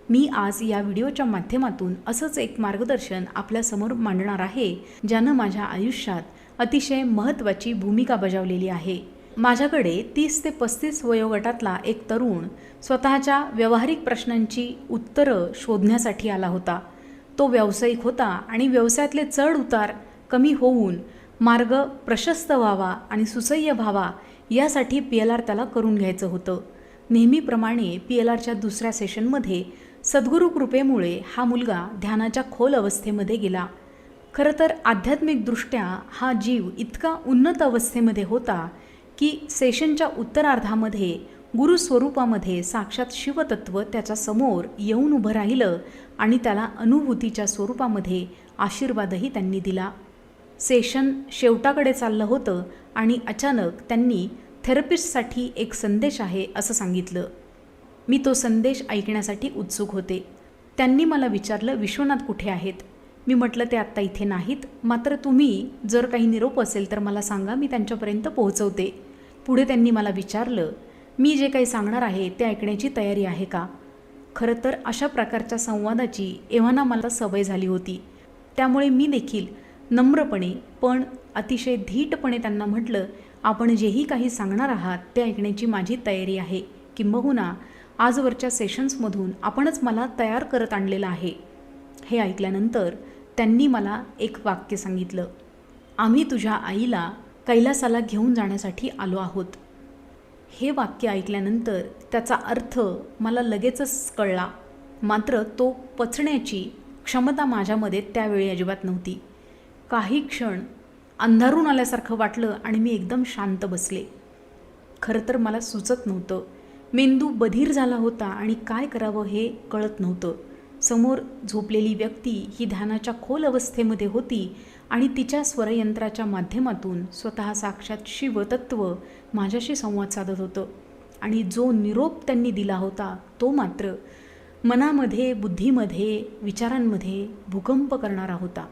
मी आज या व्हिडिओच्या माध्यमातून असंच एक मार्गदर्शन आपल्यासमोर मांडणार आहे, ज्यानं माझ्या आयुष्यात अतिशय महत्त्वाची भूमिका बजावलेली आहे। माझ्याकडे 30 ते 35 वयोगटातला एक तरुण स्वतःच्या व्यावहारिक प्रश्नांची उत्तरं शोधण्यासाठी आला होता। तो व्यावसायिक होता आणि व्यवसायातले चढ उतार कमी होऊन मार्ग प्रशस्त व्हावा आणि सुसह्य व्हावा यासाठी PLR त्याला करून घ्यायचं होतं। नेहमीप्रमाणे PLRच्या दुसऱ्या सेशनमध्ये सद्गुरू कृपेमुळे हा मुलगा ध्यानाच्या खोल अवस्थेमध्ये गेला। खरं तर आध्यात्मिकदृष्ट्या हा जीव इतका उन्नत अवस्थेमध्ये होता की सेशनच्या उत्तरार्धामध्ये गुरुस्वरूपामध्ये साक्षात शिवतत्व त्याच्या समोर येऊन उभं राहिलं आणि त्याला अनुभूतीच्या स्वरूपामध्ये आशीर्वादही त्यांनी दिला। सेशन शेवटाकडे चाललं होतं आणि अचानक त्यांनी थेरपिस्टसाठी एक संदेश आहे असं सांगितलं। मी तो संदेश ऐकण्यासाठी उत्सुक होते। त्यांनी मला विचारलं, विश्वनाथ कुठे आहेत? मी म्हटलं ते आत्ता इथे नाहीत, मात्र तुम्ही जर काही निरोप असेल तर मला सांगा, मी त्यांच्यापर्यंत पोहोचवते। पुढे त्यांनी मला विचारलं, मी जे काही सांगणार आहे ते ऐकण्याची तयारी आहे का? खरं तर अशा प्रकारच्या संवादाची एव्हाना मला सवय झाली होती, त्यामुळे मी देखील नम्रपणे पण अतिशय धीटपणे त्यांना म्हटलं, आपण जेही काही सांगणार आहात ते ऐकण्याची माझी तयारी आहे, किंबहुना आजवरच्या सेशन्समधून आपणच मला तयार करत आणलेलं आहे। हे ऐकल्यानंतर त्यांनी मला एक वाक्य सांगितलं, आम्ही तुझ्या आईला कैलासाला घेऊन जाण्यासाठी आलो आहोत। हे वाक्य ऐकल्यानंतर त्याचा अर्थ मला लगेचच कळला, मात्र तो पचण्याची क्षमता माझ्यामध्ये त्यावेळी अजिबात नव्हती। काही क्षण अंधारून आल्यासारखं वाटलं आणि मी एकदम शांत बसले। खरं तर मला सुचत नव्हतं, मेंदू बधीर झाला होता आणि काय करावं हे कळत नव्हतं। समोर झोपलेली व्यक्ती ही ध्यानाच्या खोल अवस्थेमध्ये होती आणि तिच्या स्वरयंत्राच्या माध्यमातून स्वतः साक्षात शिवतत्व माझ्याशी संवाद साधत होतं आणि जो निरोप त्यांनी दिला होता तो मात्र मनामध्ये, बुद्धीमध्ये, विचारांमध्ये भूकंप करणारा होता।